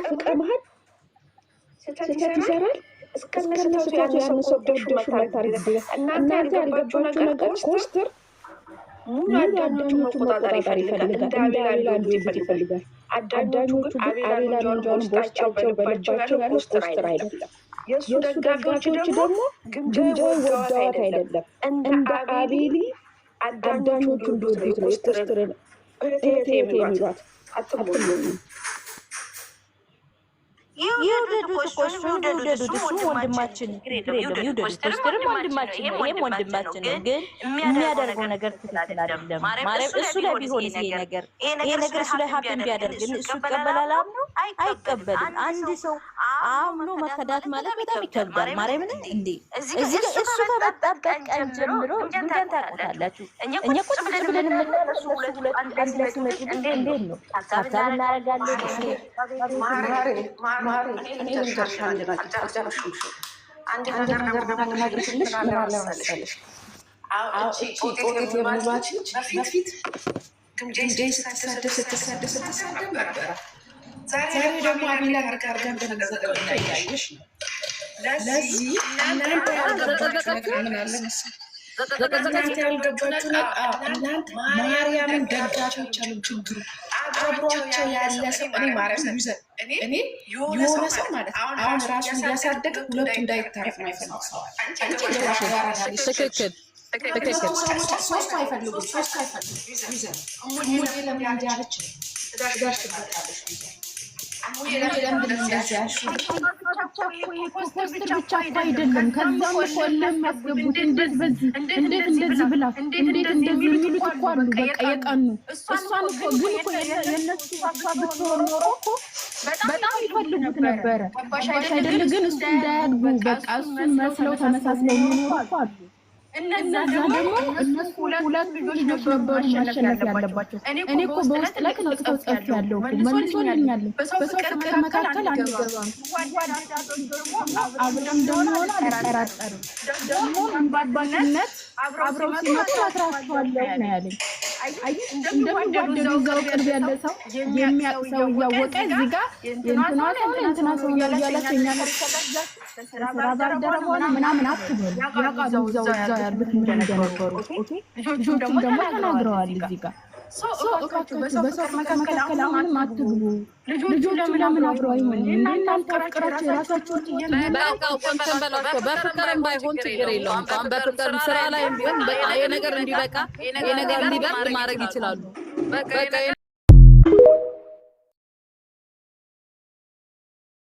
ፍቅር መሀል ስህተት ይሰራል። እስከነስህተቱ ያን ሰው ወደሹ ማታርግ እናንተ ያልገባችሁ ነገር ኮስተር ሙሉ አዳኞቹን መቆጣጠር ይፈልጋል። እንደ አቤላ እንዲሆን ይፈልጋል። አዳኞቹ ግን አቤላ እንዲሆን በውስጣቸው በልባቸው ያለው ኮስተር አይደለም። የእሱ ደጋፊዎች ደግሞ ግንቦይ ወደዋት አይደለም። እንደ አቤሊ አዳኞቹ እንዲወዱት ነው የኮስተርን እህቴ የሚሏት። አትሞኙ። ይውደዱት እኮ እሱ ወንድማችን ይውደዱት። ኮስተርም ወንድማችን ነው፣ ይሄም ወንድማችን ነው። ግን የሚያደርገው ነገር ትክክል አይደለም። ማርያም እሱ ላይ ቢሆን ይሄ ነገር እሱ ላይ ሀብን ቢያደርግን እሱ ይቀበላል? አምኖ አይቀበልም። አንድ ሰው አምኖ መከዳት ማለት በጣም ይከብዳል። ማርያምን እንዴ እዚህ እሱ ከመጣበት ቀን ጀምሮ እንዴት ታውቃላችሁ? እኛ ቁጭ ብለን የምናነሱ ሁለት አንድ ላይ ሲመጡ እንዴት ነው ሀሳብ እናደርጋለን። እኔ ልንገርሽ አንድ ነገር ደግሞ ልነግርሽ ምን አለ መሰለሽ፣ እቺ ጦጤት የምንሏት ልጅ በፊት ግምጃይ ስትሳደብ ነበረ። ዛሬ ደግሞ አቤላ አርጋን በነገዘገበ ያየሽ ነው። ለዚህ እናንተ ያልገባችሁ ምን አለ መሰለሽ፣ እናንተ ማርያምን ደጋፊዎች አሉ። ችግሩ አብሯቸው ያለ ሰው እኔ ማርያም እኔ የሆነ ሰው ማለት አሁን ራሱን እያሳደገ ሁለቱ እንዳይታረፍ ነው አይፈልግ ሰው ትክክል። ሶስቱ አይፈልጉም። ይዘን እሙዬ ለምን እንዲያለች ትዳርሽ ትበቃለች። ኮስተር ብቻ እኮ አይደለም። ከዛም ቆለም ያስገቡት እንደዚህ ብላ እንዴት እንደዚህ የሚሉት እኮ አሉ። በቃ የቀኑ እሷን እኮ ግን እኮ የነሱ ሀሳብ ብትሆን ኖሮ እኮ በጣም ይፈልጉት ነበረ። አይደለ? ግን እሱ እንዳያድጉ በቃ እሱን መስለው ተመሳስለው የሚኖሩ እኮ አሉ። እነዛ ደግሞ እነሱ ሁለት ልጆች ነበሩ ማሸነፍ ያለባቸው። እኔ እኮ በውስጥ ላይ ተጽፈፍ ያለው መልሶልኛል። በሰው ፍቅር መካከል አንገባም። አብረን እንደሆነ አልጠራጠርም። ደግሞ አንባባነት አብረው ሲመጡ አትራቸዋለሁ ነው ያለኝ። እንደሚወደዱ እዛው ቅርብ ያለ ሰው የሚያውቅ ሰው እያወቀ እዚህ ጋር የእንትና ሰው እያላቸው እኛ ስራ ባልደረባ ምናምን አትበሉ። ያውቃሉ እዛው ያሉት ምን እንደነበሩ። ልጆቹም ደግሞ ተናግረዋል እዚህ ጋር። በሰው መካከል አሁንም አትግቡ። ልጆቹ ለምን አብረው አይሆንም? እናንተ ፍቅራችሁ የራሳችሁን በፍቅርም ባይሆን ችግር የለውም። በፍቅር ስራ ላይ ቢሆን በቃ የነገር እንዲበቃ የነገር እንዲበርድ ማድረግ ይችላሉ። በቃ